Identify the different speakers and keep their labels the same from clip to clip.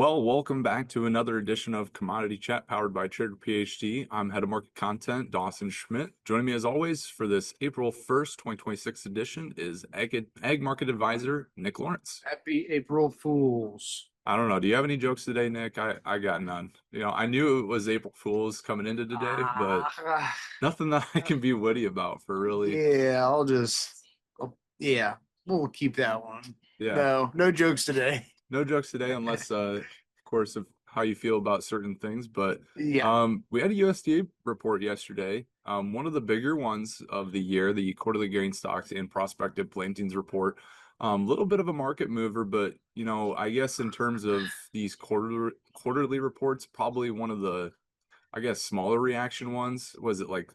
Speaker 1: Well, welcome back to another edition of Commodity Chat powered by Trader PhD. I'm Head of Market Content, Dawson Schmidt. Joining me as always for this April 1st, 2026 edition is Ag Market Advisor Nick Lawrence.
Speaker 2: Happy April Fools.
Speaker 1: I don't know. Do you have any jokes today, Nick? I got none. I knew it was April Fool's coming into today, but
Speaker 2: Ah,
Speaker 1: nothing that I can be witty about for really.
Speaker 2: yeah, yeah, we'll keep that one.
Speaker 1: Yeah.
Speaker 2: No jokes today.
Speaker 1: No jokes today, unless, of course, of how you feel about certain things. But
Speaker 2: Yeah,
Speaker 1: we had a USDA report yesterday. One of the bigger ones of the year, the quarterly grain stocks and prospective plantings report. Little bit of a market mover, but I guess in terms of these quarterly reports, probably one of the, I guess, smaller reaction ones. Was it like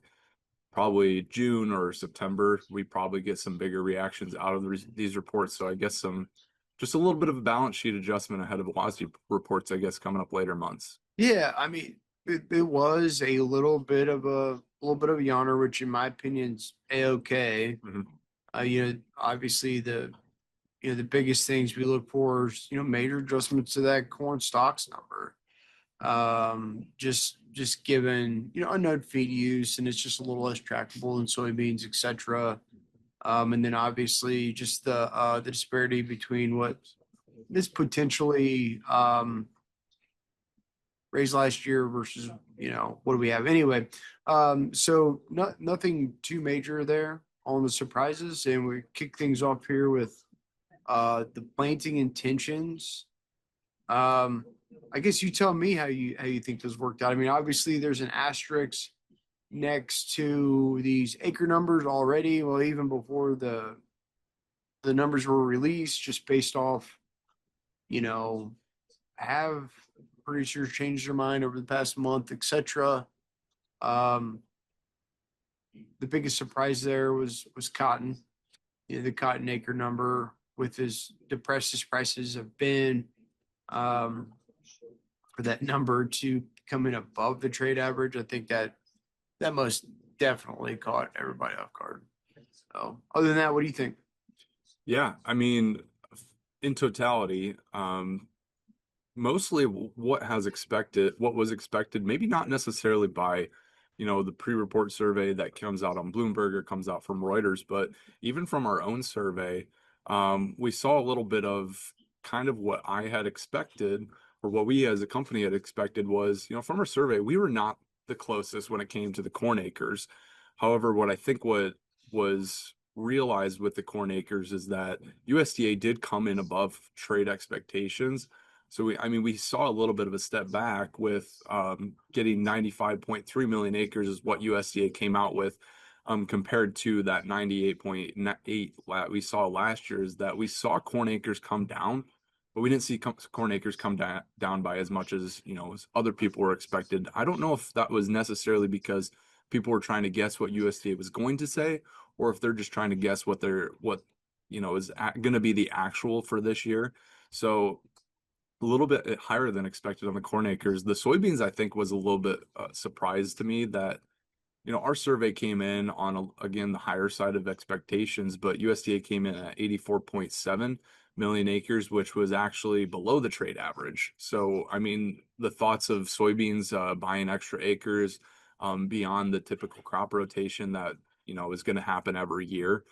Speaker 1: probably June or September? We probably get some bigger reactions out of these reports. So I guess just a little bit of a balance sheet adjustment ahead of WASDE reports, I guess, coming up later months.
Speaker 2: yeah. I mean, it was a little bit of a yawner, which in my opinion's a-okay.
Speaker 1: Mhm.
Speaker 2: Obviously the biggest things we look for is major adjustments to that corn stocks number. Just given unknown feed use, and it's just a little less trackable than soybeans, etc. And then obviously just the disparity between what this potentially raised last year versus what do we have anyway. So nothing too major there on the surprises, and we kick things off here with the planting intentions. I guess you tell me how you think this worked out. I mean, obviously there's an asterisk next to these acre numbers already. Well, even before the numbers were released, just based off, you know, have producers changed their mind over the past month, etc. Um, the biggest surprise there was cotton. The cotton acre number with as depressed as prices have been. Um, for that number to come in above the trade average, I think that most definitely caught everybody off guard. So, other than that, what do you think?
Speaker 1: Yeah, I mean, in totality, mostly what was expected, maybe not necessarily by, the pre-report survey that comes out on Bloomberg or comes out from Reuters, but even from our own survey, we saw a little bit of kind of what I had expected, or what we as a company had expected was, from our survey, we were not the closest when it came to the corn acres. However, what I think what was realized with the corn acres is that USDA did come in above trade expectations. So we saw a little bit of a step back with getting 95.3 million acres is what USDA came out with, compared to that 98.8 we saw last year. Is that we saw corn acres come down, but we didn't see corn acres come down by as much as as other people were expected. I don't know if that was necessarily because people were trying to guess what USDA was going to say, or if they're just trying to guess what is going to be the actual for this year. So a little bit higher than expected on the corn acres. The soybeans, I think, was a little bit surprised to me that, our survey came in on, again, the higher side of expectations, but USDA came in at 84.7 million acres, which was actually below the trade average. So, I mean, the thoughts of soybeans buying extra acres beyond the typical crop rotation that, is going to happen every year,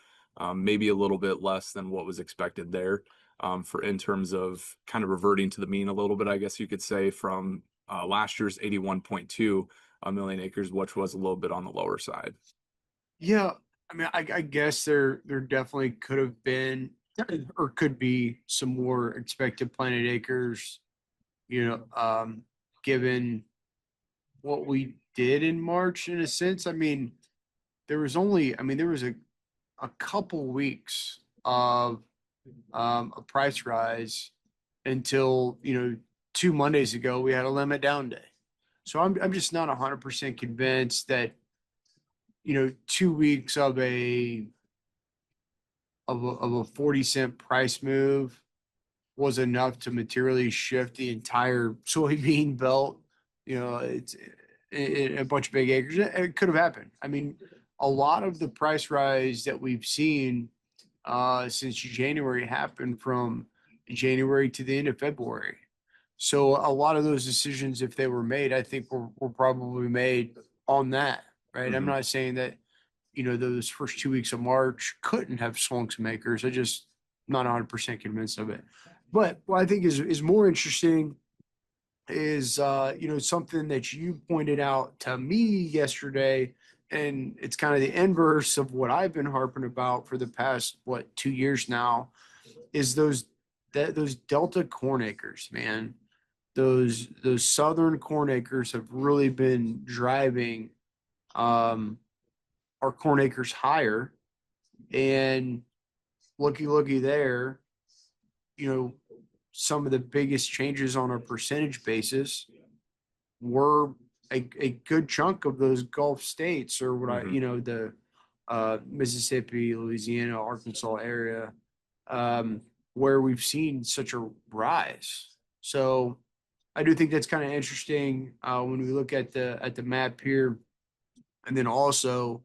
Speaker 1: maybe a little bit less than what was expected there. For in terms of kind of reverting to the mean a little bit, I guess you could say, from last year's 81.2 million acres, which was a little bit on the lower side.
Speaker 2: Yeah, I mean, I guess there definitely could have been or could be some more expected planted acres, given what we did in March in a sense. I mean, there was a couple weeks of a price rise until 2 Mondays ago we had a limit down day. So I'm just not 100% convinced that 2 weeks of a 40-cent price move was enough to materially shift the entire soybean belt. It's a bunch of big acres. It could have happened. I mean, a lot of the price rise that we've seen since January happened from January to the end of February. So a lot of those decisions, if they were made, I think were probably made on that, right? I'm
Speaker 1: Hmm.
Speaker 2: not saying that, those first 2 weeks of March couldn't have swung some acres. I just not 100% convinced of it. But what I think is more interesting is something that you pointed out to me yesterday, and it's kind of the inverse of what I've been harping about for the past 2 years now, is those Delta corn acres, man. Those southern corn acres have really been driving um our corn acres higher. And looky there, you know, some of the biggest changes on a percentage basis were a good chunk of those Gulf states, or what
Speaker 1: Hmm.
Speaker 2: the Mississippi, Louisiana, Arkansas area, where we've seen such a rise. So I do think that's kind of interesting when we look at the map here, and then also,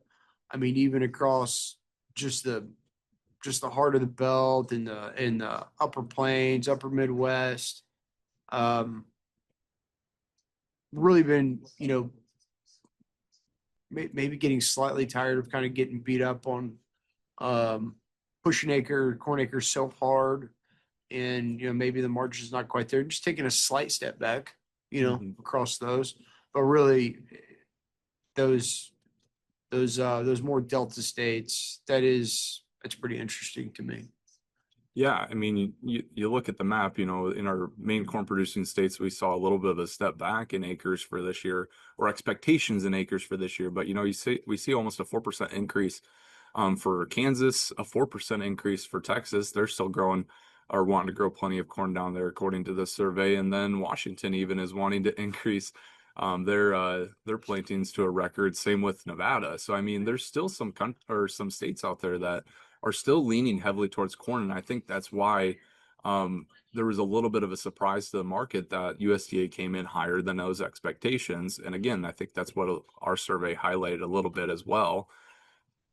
Speaker 2: I mean, even across just the just the heart of the belt and the upper plains, upper Midwest, um, really been maybe getting slightly tired of kind of getting beat up on um, corn acres so hard, and maybe the margin is not quite there. Just taking a slight step back,
Speaker 1: Hmm.
Speaker 2: across those, but really those those more delta states. That's pretty interesting to me.
Speaker 1: Yeah, I mean, you look at the map, in our main corn producing states, we saw a little bit of a step back in acres for this year, or expectations in acres for this year. But we see almost a 4% increase for Kansas, a 4% increase for Texas. They're still growing or wanting to grow plenty of corn down there, according to this survey. And then Washington even is wanting to increase their plantings to a record. Same with Nevada. So I mean, there's still some states out there that are still leaning heavily towards corn. And I think that's why there was a little bit of a surprise to the market that USDA came in higher than those expectations. And again, I think that's what our survey highlighted a little bit as well.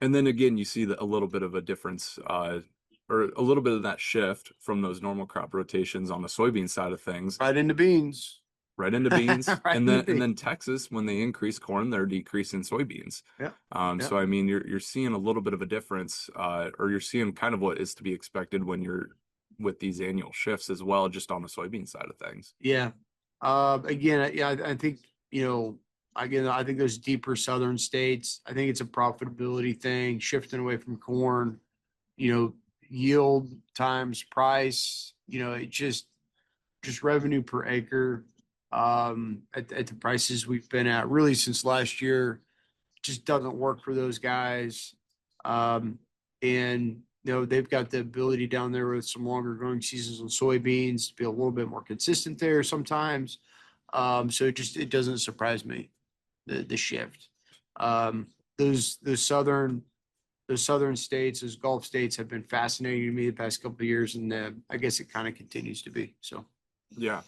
Speaker 1: And then again, you see a little bit of a difference, or a little bit of that shift from those normal crop rotations on the soybean side of things
Speaker 2: Right into beans.
Speaker 1: right into beans.
Speaker 2: Right
Speaker 1: And
Speaker 2: into
Speaker 1: then
Speaker 2: beans.
Speaker 1: Texas, when they increase corn, they're decreasing soybeans.
Speaker 2: Yeah. Yeah.
Speaker 1: So I mean, you're seeing a little bit of a difference, or you're seeing kind of what is to be expected when you're with these annual shifts as well, just on the soybean side of things.
Speaker 2: Yeah. Again, yeah, I think, again, I think those deeper southern states, I think it's a profitability thing, shifting away from corn, you know, yield times price, it just revenue per acre, at the prices we've been at really since last year just doesn't work for those guys. And they've got the ability down there with some longer growing seasons on soybeans to be a little bit more consistent there sometimes. So it doesn't surprise me, the shift. Um, those southern states, those Gulf states have been fascinating to me the past couple of years, and I guess it kind of continues to be. So
Speaker 1: Yeah.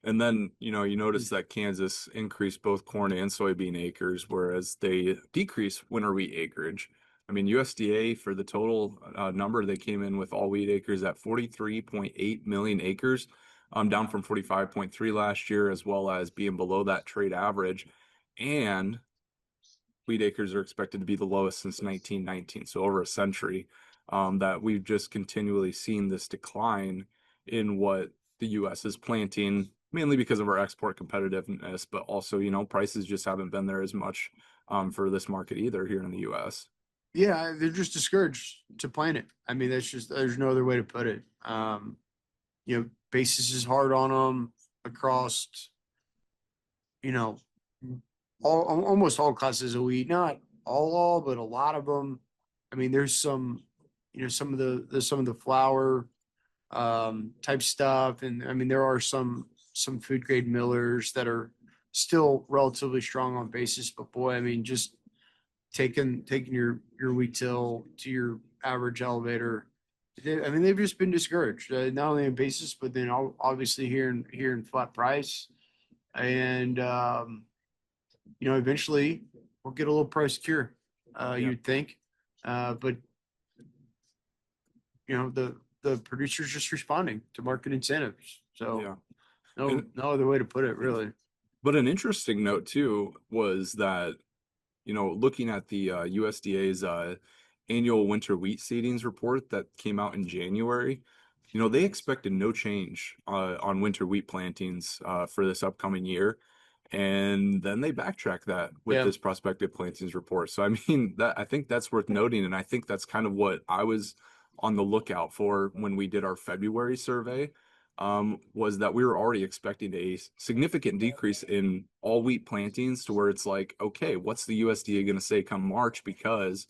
Speaker 1: And then, you notice that Kansas increased both corn and soybean acres, whereas they decreased winter wheat acreage. I mean, USDA for the total number, they came in with all wheat acres at 43.8 million acres, down from 45.3 last year, as well as being below that trade average. And wheat acres are expected to be the lowest since 1919, so over a century, that we've just continually seen this decline in what the U.S. is planting, mainly because of our export competitiveness, but also, prices just haven't been there as much for this market either here in the U.S.
Speaker 2: yeah, they're just discouraged to plant it. I mean, there's no other way to put it. Basis is hard on them across, you know, almost all classes of wheat. Not all, but a lot of them. I mean, there's some, some of the flour type stuff, and I mean, there are some food grade millers that are still relatively strong on basis. But boy, I mean, just taking your wheat till to your average elevator. I mean, they've just been discouraged, not only in basis, but then obviously here in flat price, and eventually we'll get a little price cure.
Speaker 1: Yeah.
Speaker 2: You'd think, but the producer's just responding to market incentives. So
Speaker 1: Yeah.
Speaker 2: No,
Speaker 1: And
Speaker 2: no other way to put it, really.
Speaker 1: but an interesting note too was that, looking at the USDA's annual winter wheat seedings report that came out in January, they expected no change on winter wheat plantings for this upcoming year. And then they backtrack that with
Speaker 2: Yeah.
Speaker 1: this prospective plantings report. So I mean that I think that's worth noting, and I think that's kind of what I was on the lookout for when we did our February survey. Was that we were already expecting a significant decrease in all wheat plantings to where it's like, okay, what's the USDA going to say come March? Because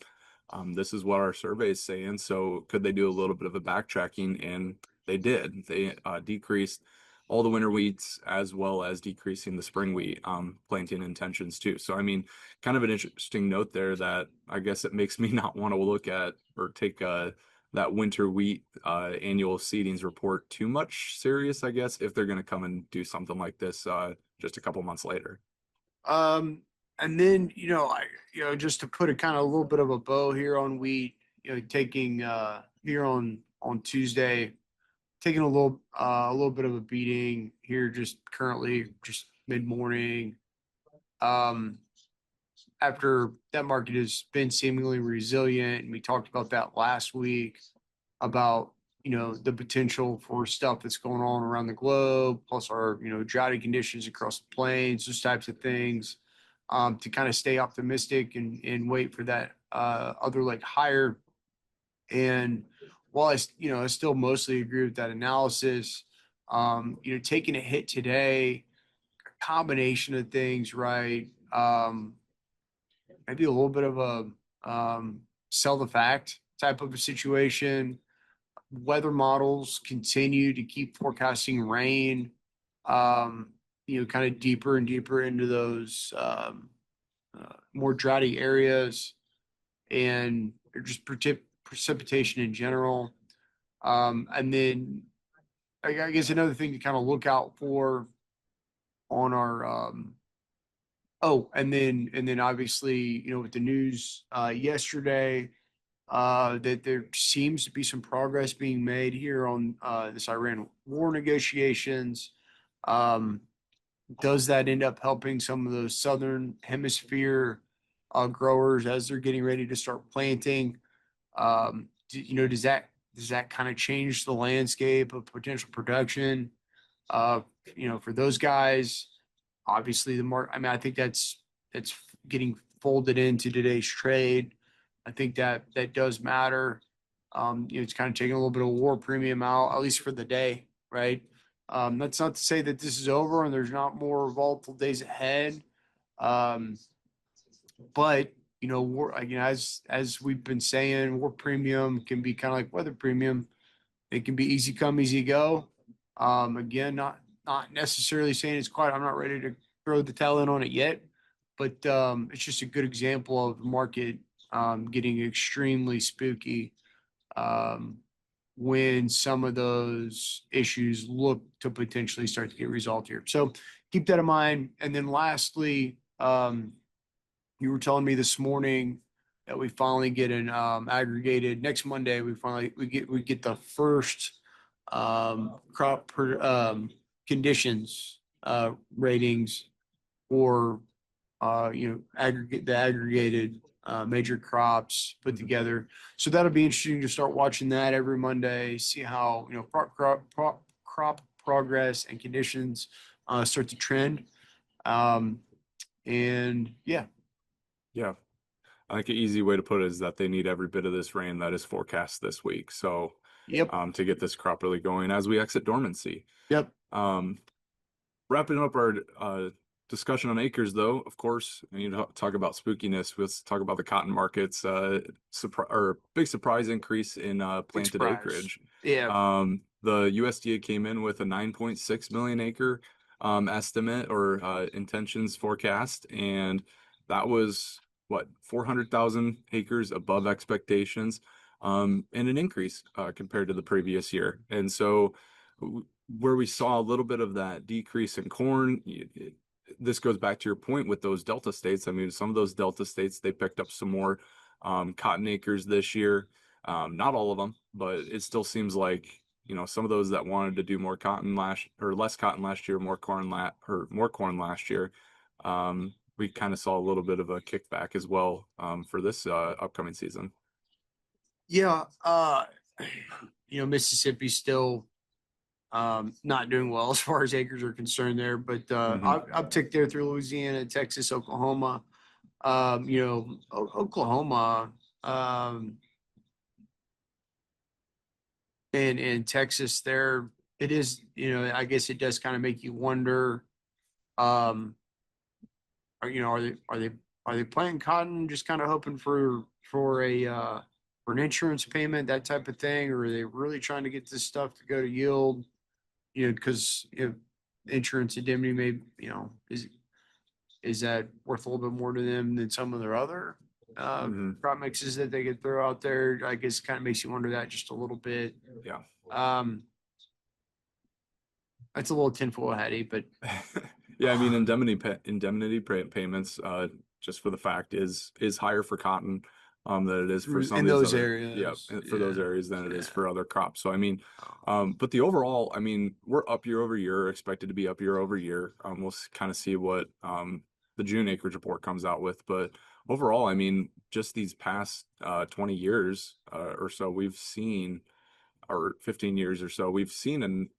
Speaker 1: this is what our survey is saying. So could they do a little bit of a backtracking? And they did. They decreased all the winter wheats as well as decreasing the spring wheat planting intentions too. So I mean, kind of an interesting note there that I guess it makes me not want to look at or take that winter wheat annual seedings report too much serious, I guess, if they're going to come and do something like this just a couple months later.
Speaker 2: And then, just to put a kind of a little bit of a bow here on wheat, taking here on Tuesday, taking a little bit of a beating here just currently, just mid-morning. Um, After that market has been seemingly resilient, and we talked about that last week about the potential for stuff that's going on around the globe, plus our droughty conditions across the plains, those types of things, to kind of stay optimistic and wait for that other like higher. And while I still mostly agree with that analysis, taking a hit today, a combination of things, right? Maybe a little bit of a sell the fact type of a situation. Weather models continue to keep forecasting rain, kind of deeper and deeper into those more droughty areas and just precipitation in general. And then I guess another thing to kind of look out for on our and then obviously with the news yesterday that there seems to be some progress being made here on this Iran war negotiations. Um, does that end up helping some of those southern hemisphere growers as they're getting ready to start planting? Does that kind of change the landscape of potential production? Uh, for those guys, obviously the mark. I mean, I think that's getting folded into today's trade. I think that does matter. It's kind of taking a little bit of war premium out, at least for the day, right? That's not to say that this is over and there's not more volatile days ahead. Um, but war, as we've been saying, war premium can be kind of like weather premium. It can be easy come, easy go. Again, not necessarily saying it's quite. I'm not ready to throw the towel in on it yet, but it's just a good example of the market getting extremely spooky um, when some of those issues look to potentially start to get resolved here. So keep that in mind. And then lastly, you were telling me this morning that we finally get an aggregated next Monday. We get the first crop conditions ratings or aggregated major crops put
Speaker 1: Mhm.
Speaker 2: together. So that'll be interesting to start watching that every Monday, see how crop progress and conditions start to trend. Um, and yeah,
Speaker 1: Yeah, I think an easy way to put it is that they need every bit of this rain that is forecast this week. So
Speaker 2: yep,
Speaker 1: to get this crop really going as we exit dormancy.
Speaker 2: yep,
Speaker 1: Um, Wrapping up our discussion on acres, though, of course, we need to talk about spookiness. Let's talk about the cotton markets. Or big surprise increase in
Speaker 2: big
Speaker 1: planted
Speaker 2: surprise.
Speaker 1: acreage.
Speaker 2: Yeah,
Speaker 1: The USDA came in with a 9.6 million acre estimate or intentions forecast, and that was what 400,000 acres above expectations, and an increase compared to the previous year. And so where we saw a little bit of that decrease in corn, this goes back to your point with those Delta states. I mean, some of those Delta states, they picked up some more cotton acres this year. Not all of them, but it still seems like, some of those that wanted to do more cotton less cotton last year, more corn last year. We kind of saw a little bit of a kickback as well for this upcoming season.
Speaker 2: Yeah, Mississippi's still not doing well as far as acres are concerned there, but
Speaker 1: Hmm.
Speaker 2: uptick there through Louisiana, Texas, Oklahoma. Oklahoma and Texas there, it is, I guess it does kind of make you wonder, um, are they planting cotton just kind of hoping for an insurance payment, that type of thing, or are they really trying to get this stuff to go to yield? Because if insurance indemnity may, is that worth a little bit more to them than some of their other
Speaker 1: Hmm.
Speaker 2: crop mixes that they could throw out there? I guess kind of makes you wonder that just a little bit.
Speaker 1: Yeah.
Speaker 2: Um, that's a little tinfoil hatty, but
Speaker 1: Yeah, I mean, payments, just for the fact is higher for cotton, than it is for some
Speaker 2: in
Speaker 1: of these
Speaker 2: those
Speaker 1: other, yeah,
Speaker 2: areas,
Speaker 1: for those
Speaker 2: yeah,
Speaker 1: areas than it is
Speaker 2: yeah.
Speaker 1: for other crops. So I mean,
Speaker 2: Oh.
Speaker 1: but the overall, I mean, we're up year over year, expected to be up year over year. We'll kind of see what the June acreage report comes out with, but overall, I mean, just these past 20 years or so, we've seen, or 15 years or so, we've seen an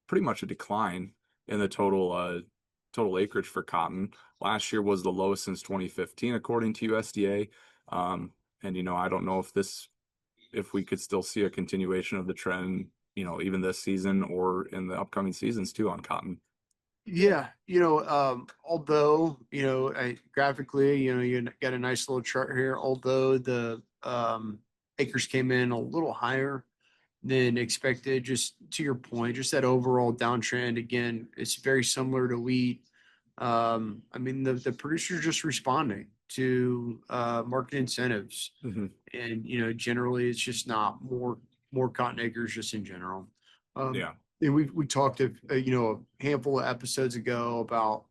Speaker 1: pretty much a decline in the total acreage for cotton. Last year was the lowest since 2015, according to USDA. And I don't know if we could still see a continuation of the trend, even this season or in the upcoming seasons too on cotton.
Speaker 2: Yeah, although, graphically, you got a nice little chart here, although the acres came in a little higher than expected, just to your point, just that overall downtrend. Again, it's very similar to wheat. I mean, the producer's just responding to market incentives.
Speaker 1: Hmm.
Speaker 2: And, generally it's just not more cotton acres just in general. Um,
Speaker 1: Yeah.
Speaker 2: and we talked a handful of episodes ago about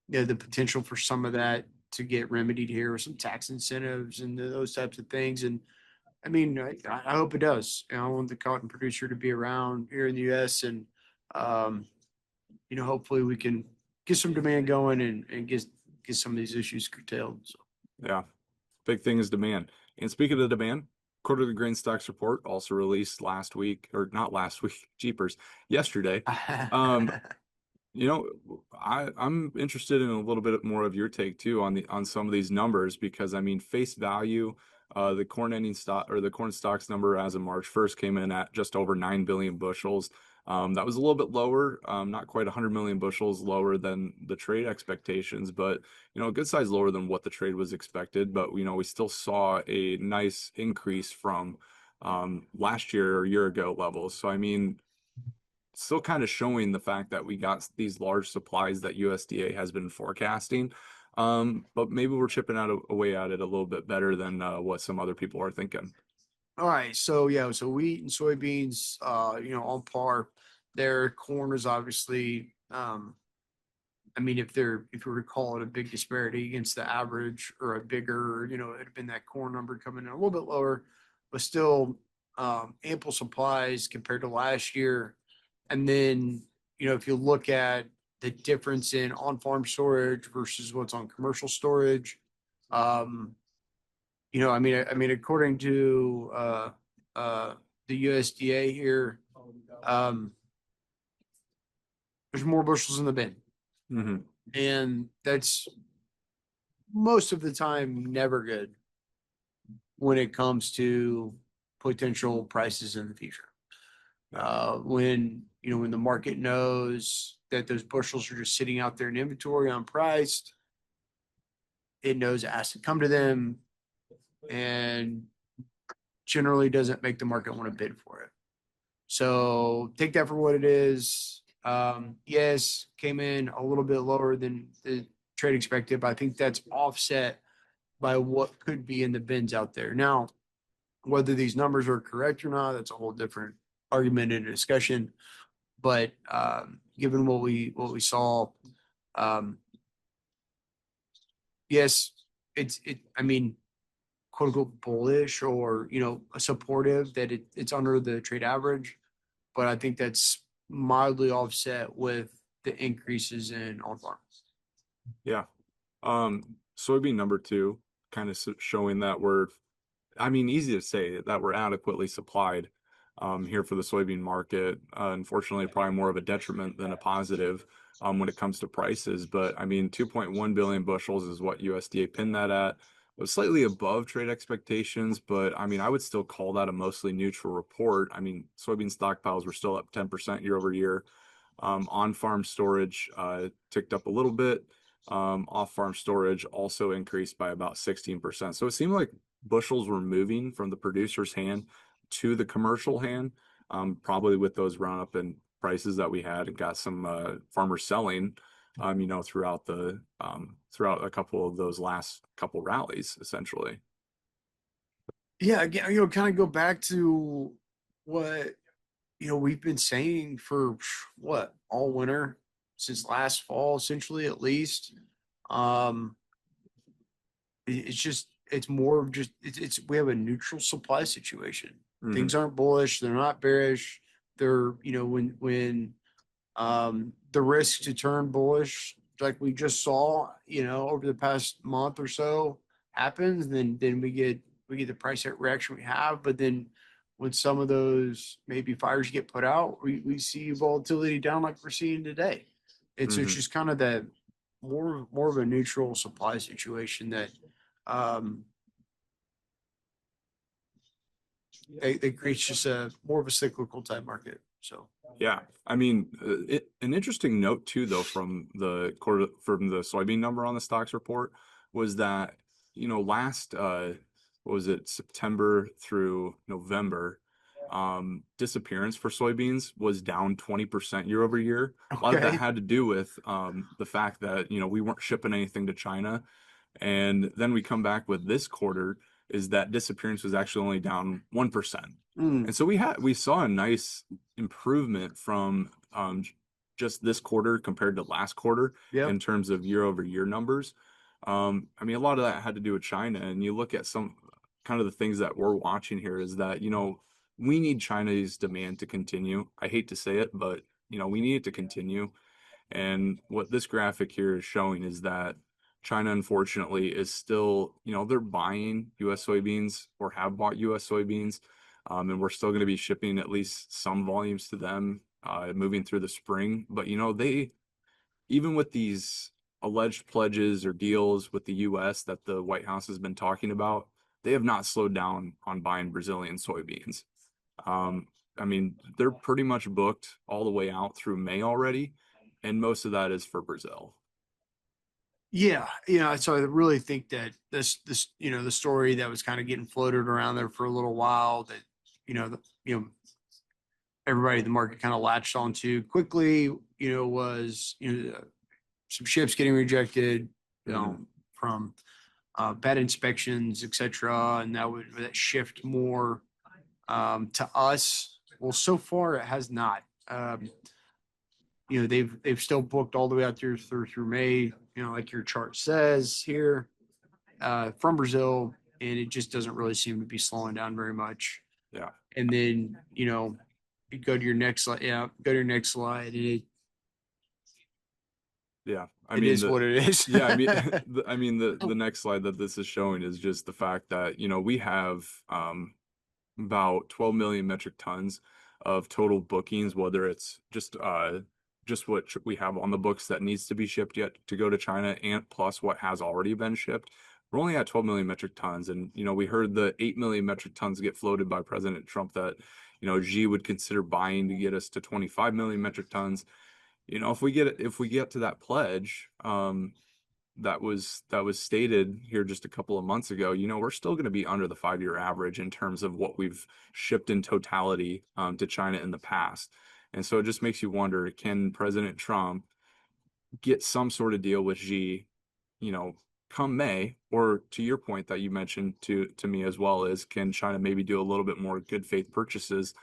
Speaker 2: the potential for some of that to get remedied here with some tax incentives and those types of things. And I mean, I hope it does. I want the cotton producer to be around here in the US, and um, hopefully we can get some demand going and get some of these issues curtailed. So.
Speaker 1: Yeah. Big thing is demand. And speaking of demand, quarterly grain stocks report also released last week, or not last week, jeepers, yesterday. Um, I'm interested in a little bit more of your take too on some of these numbers because I mean face value, the corn stocks number as of March 1st came in at just over 9 billion bushels. That was a little bit lower, not quite 100 million bushels lower than the trade expectations, but a good size lower than what the trade was expected. But we still saw a nice increase from last year or year ago levels. So I mean, still kind of showing the fact that we got these large supplies that USDA has been forecasting. But maybe we're chipping away at it a little bit better than what some other people are thinking.
Speaker 2: All right, so yeah, so wheat and soybeans, on par. Their corn is obviously, I mean, if you were to call it a big disparity against the average or a bigger, it'd have been that corn number coming in a little bit lower, but still ample supplies compared to last year. And then, if you look at the difference in on-farm storage versus what's on commercial storage, um, I mean, according to the USDA here, um, there's more bushels in the bin,
Speaker 1: Hmm.
Speaker 2: and that's most of the time never good when it comes to potential prices in the future.
Speaker 1: Yeah.
Speaker 2: When the market knows that those bushels are just sitting out there in inventory unpriced, it knows it has to come to them, and generally doesn't make the market want to bid for it. So take that for what it is. Yes, came in a little bit lower than the trade expected, but I think that's offset by what could be in the bins out there. Now, whether these numbers are correct or not, that's a whole different argument and discussion. But given what we saw, um, yes, I mean, quote unquote bullish or, supportive that it's under the trade average. But I think that's mildly offset with the increases in on farm.
Speaker 1: Yeah. Soybean number two, kind of showing that I mean, easy to say that we're adequately supplied here for the soybean market. Unfortunately, probably more of a detriment than a positive when it comes to prices. But I mean, 2.1 billion bushels is what USDA pinned that at. It was slightly above trade expectations, but I mean, I would still call that a mostly neutral report. I mean, soybean stockpiles were still up 10% year over year. On-farm storage ticked up a little bit. Off-farm storage also increased by about 16%. So it seemed like bushels were moving from the producer's hand to the commercial hand, probably with those run-up in prices that we had and got some farmers selling, throughout a couple of those last couple rallies, essentially.
Speaker 2: Yeah, again, kind of go back to what we've been saying for what all winter since last fall, essentially at least. Um, it's just it's more of just it's we have a neutral supply situation. Things
Speaker 1: Hmm.
Speaker 2: aren't bullish, they're not bearish. They're when the risk to turn bullish, like we just saw, over the past month or so, happens, then we get the price reaction we have. But then when some of those maybe fires get put out, we see volatility down like we're seeing today. It's
Speaker 1: Hmm.
Speaker 2: just kind of that more of a neutral supply situation that um they creates just a more of a cyclical type market. So
Speaker 1: Yeah, I mean, an interesting note too, though, from the soybean number on the stocks report was that last what was it, September through November, disappearance for soybeans was down 20% year over year. A lot of that
Speaker 2: okay.
Speaker 1: had to do with the fact that we weren't shipping anything to China, and then we come back with this quarter is that disappearance was actually only down 1%.
Speaker 2: Mm,
Speaker 1: And so we saw a nice improvement from just this quarter compared to last quarter
Speaker 2: yep.
Speaker 1: in terms of year over year numbers. I mean, a lot of that had to do with China. And you look at some kind of the things that we're watching here is that, we need China's demand to continue. I hate to say it, but, we need it to continue. And what this graphic here is showing is that China, unfortunately, is still, they're buying US soybeans or have bought US soybeans. And we're still going to be shipping at least some volumes to them moving through the spring. But, even with these alleged pledges or deals with the US that the White House has been talking about, they have not slowed down on buying Brazilian soybeans. I mean, they're pretty much booked all the way out through May already, and most of that is for Brazil.
Speaker 2: Yeah, so I really think that this the story that was kind of getting floated around there for a little while that everybody in the market kind of latched onto quickly, was some ships getting rejected,
Speaker 1: Hmm.
Speaker 2: from bad inspections, etc., and that shift more to us. Well, so far it has not. They've still booked all the way out through May, like your chart says here, from Brazil, and it just doesn't really seem to be slowing down very much.
Speaker 1: Yeah,
Speaker 2: And then, you go to your next slide. Yeah, go to your next slide, and
Speaker 1: yeah. I
Speaker 2: it
Speaker 1: mean
Speaker 2: is what it is.
Speaker 1: yeah. I mean, the next slide that this is showing is just the fact that we have about 12 million metric tons of total bookings, whether it's just what we have on the books that needs to be shipped yet to go to China, and plus what has already been shipped. We're only at 12 million metric tons, and we heard the 8 million metric tons get floated by President Trump that Xi would consider buying to get us to 25 million metric tons. If we get to that pledge, that was stated here just a couple of months ago, we're still going to be under the 5-year average in terms of what we've shipped in totality to China in the past. And so it just makes you wonder, can President Trump get some sort of deal with Xi, you know, come May? Or to your point that you mentioned to me as well, is can China maybe do a little bit more good faith purchases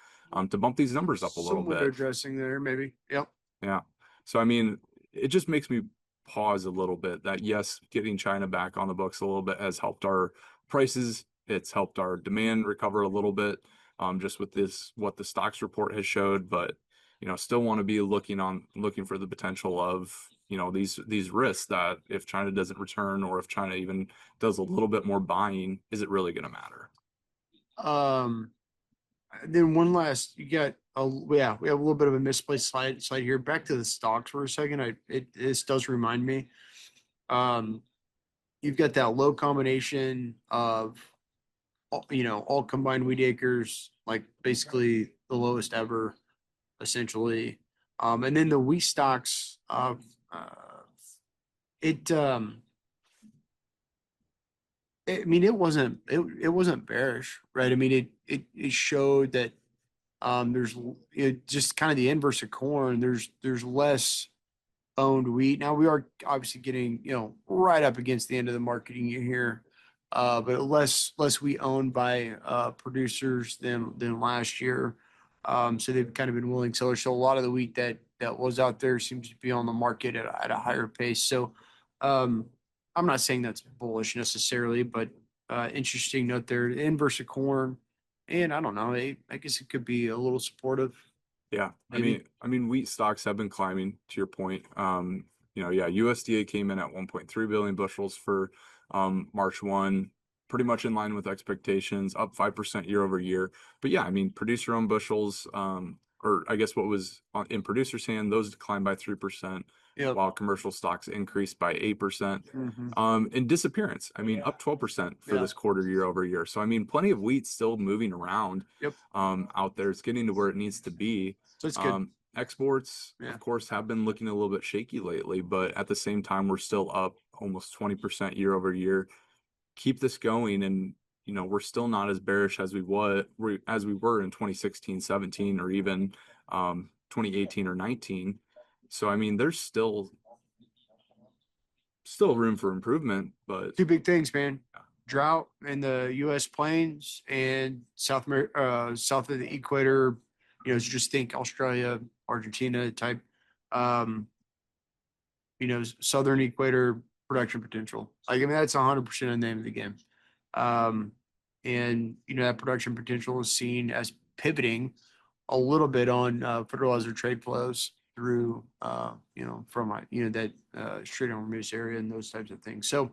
Speaker 1: to bump these numbers up a little
Speaker 2: Some window
Speaker 1: bit?
Speaker 2: dressing there, maybe. Yep.
Speaker 1: Yeah. So I mean, it just makes me pause a little bit that yes, getting China back on the books a little bit has helped our prices It's helped our demand recover a little bit, just with this what the stocks report has showed. But still want to be looking for the potential of these risks that if China doesn't return or if China even does a little bit more buying, is it really going to matter?
Speaker 2: Um, then one last, you got yeah, we have a little bit of a misplaced slide here. Back to the stocks for a second. This does remind me. Um, you've got that low combination of all combined wheat acres, like basically the lowest ever, essentially. And then the wheat stocks, uh, it I mean, it wasn't bearish, right? I mean, it showed that there's just kind of the inverse of corn. There's less owned wheat. Now we are obviously getting, right up against the end of the marketing year here. But less wheat owned by producers than last year. So they've kind of been willing sellers. So a lot of the wheat that was out there seems to be on the market at a higher pace. So um, I'm not saying that's bullish necessarily, but interesting note there. The inverse of corn, and I don't know. I guess it could be a little supportive.
Speaker 1: Yeah,
Speaker 2: Maybe.
Speaker 1: I mean, wheat stocks have been climbing. To your point, yeah, USDA came in at 1.3 billion bushels for March 1, pretty much in line with expectations, up 5% year over year. But yeah, I mean, producer-owned bushels, or I guess what was in producer's hand, those declined by 3%,
Speaker 2: Yep.
Speaker 1: while commercial stocks increased by 8%.
Speaker 2: Hmm.
Speaker 1: And disappearance, I mean, up 12% for
Speaker 2: Yeah.
Speaker 1: this quarter year over year. So I mean, plenty of wheat still moving around
Speaker 2: Yep.
Speaker 1: out there. It's getting to where it needs to be.
Speaker 2: So it's good.
Speaker 1: Exports,
Speaker 2: Yeah.
Speaker 1: of course, have been looking a little bit shaky lately, but at the same time, we're still up almost 20% year over year. Keep this going, and we're still not as bearish as we were in 2016, 17, or even 2018 or 19. So I mean, there's still room for improvement, but
Speaker 2: Two big things, man. Drought in the U.S. plains and south of the equator. Just think Australia, Argentina type. Um, southern equator production potential. Like, I mean, that's 100% the name of the game. Um, and that production potential is seen as pivoting a little bit on fertilizer trade flows through from that Strait of Hormuz area and those types of things. So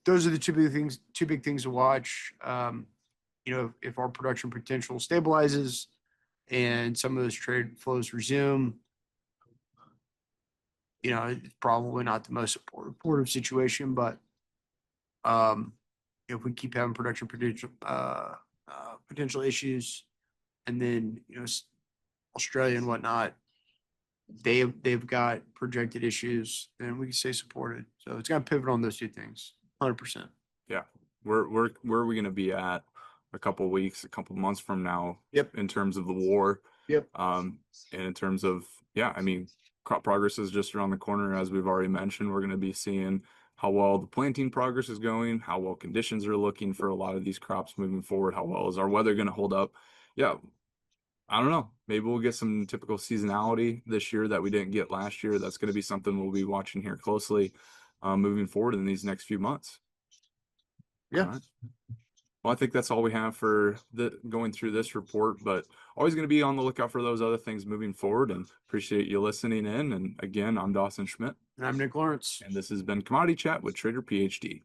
Speaker 2: those are the two big things to watch. If our production potential stabilizes and some of those trade flows resume, it's probably not the most supportive situation, but um, if we keep having production potential issues, and then Australia and whatnot, they've got projected issues, then we can stay supported. So it's got to pivot on those two things, 100%.
Speaker 1: yeah, where are we going to be at a couple weeks, a couple months from now
Speaker 2: Yep.
Speaker 1: in terms of the war?
Speaker 2: Yep.
Speaker 1: And in terms of, yeah, I mean, crop progress is just around the corner, as we've already mentioned. We're going to be seeing how well the planting progress is going, how well conditions are looking for a lot of these crops moving forward, how well is our weather going to hold up? Yeah, I don't know. Maybe we'll get some typical seasonality this year that we didn't get last year. That's going to be something we'll be watching here closely moving forward in these next few months. All
Speaker 2: Yeah.
Speaker 1: right. Well, I think that's all we have for going through this report, but always going to be on the lookout for those other things moving forward, and appreciate you listening in. And again, I'm Dawson Schmidt,
Speaker 2: And I'm Nick Lawrence.
Speaker 1: and this has been Commodity Chat with Trader PhD.